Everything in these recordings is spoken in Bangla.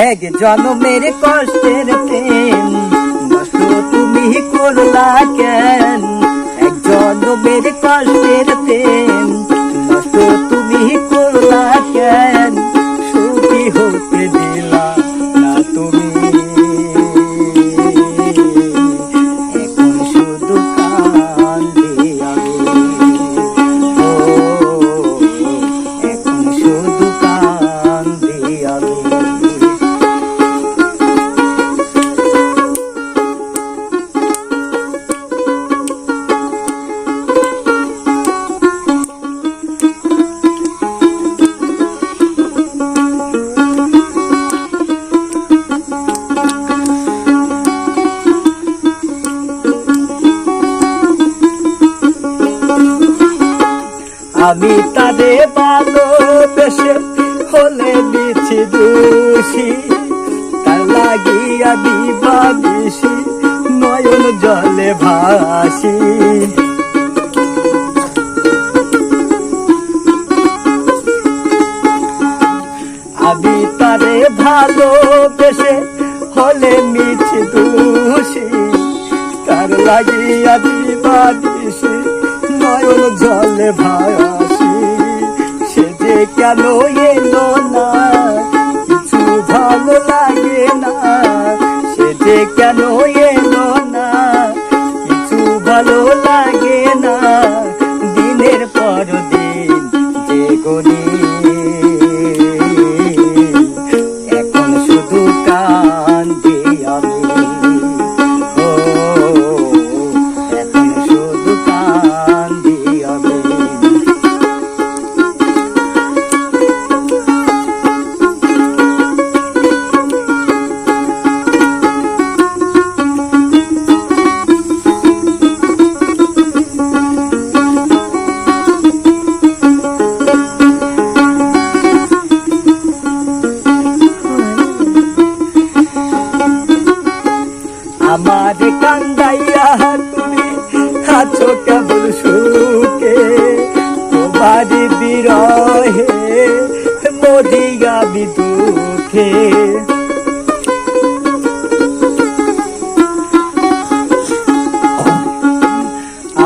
এক জনমের কষ্টের প্রেম নষ্ট তুমি করলা কেন? এক জনমের কষ্টের প্রেম নষ্ট তুমি করলা কেন? সুখী হতে দিলা না তুমি, এখন শুধু কান্দি আমি। ও এখন শুধু কান্দি আমি। আমি তারে ভালোবেসে হলে দিচ্ছি দোষী, তার লাগিয়া দিবানিশি নয়ন জলে ভাসি। আমি তারে ভালোবেসে হলে মিছি দোষী, তার লাগিয়া দিবানিশি নয়ন জলে ভাসি। সে যে কেন এলো না কিছু ভালো লাগে না, সে যে কেন এলো না কিছু ভালো লাগে না। দিনের পর দিন যে গনি এখন শুধু কান্দি আমি। ও এখন শুধু কান্দি আমি। আমার কান্দাইয়া তুমি আছো কেবল সুখে, তোমার বিরহে মরি আমি দুঃখে।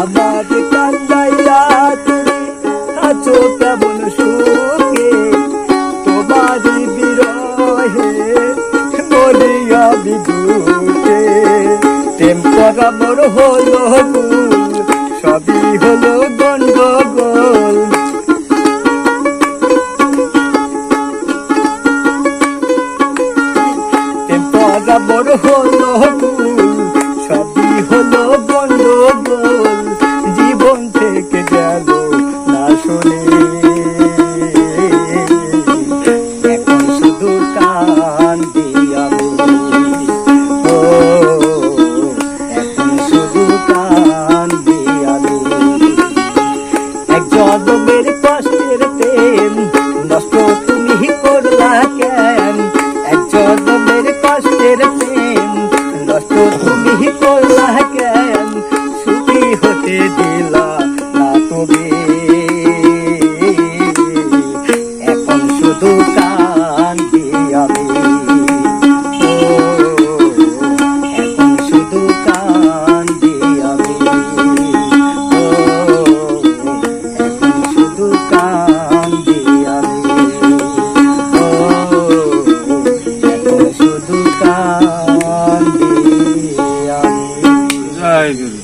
আমার কান্দাইয়া তুমি আছো কেবল সুখে, তোমার বিরহে মরি আমি দুঃখে। প্রেম করা মোর হলো ভুল, সবই হলো গন্ডগোল। প্রেম করা মোর হলো ভুল, সবই হলো গন্ডগোল। জীবন থেকে গেল না শুনে, এখন শুধু কান্দি আমি। জনমের কষ্টের প্রেম নষ্ট তুমি করলা কেন? এক জনমের কষ্টের প্রেম নষ্ট তুমি করলা কেন? সুখী হতে দিলা না তুমি, এখন শুধু কান্দি আমি। ও এখন শুধু কান্দি আমি। কান্দি আমি। ও শুধু কান্দি আমি। জয় গুরু।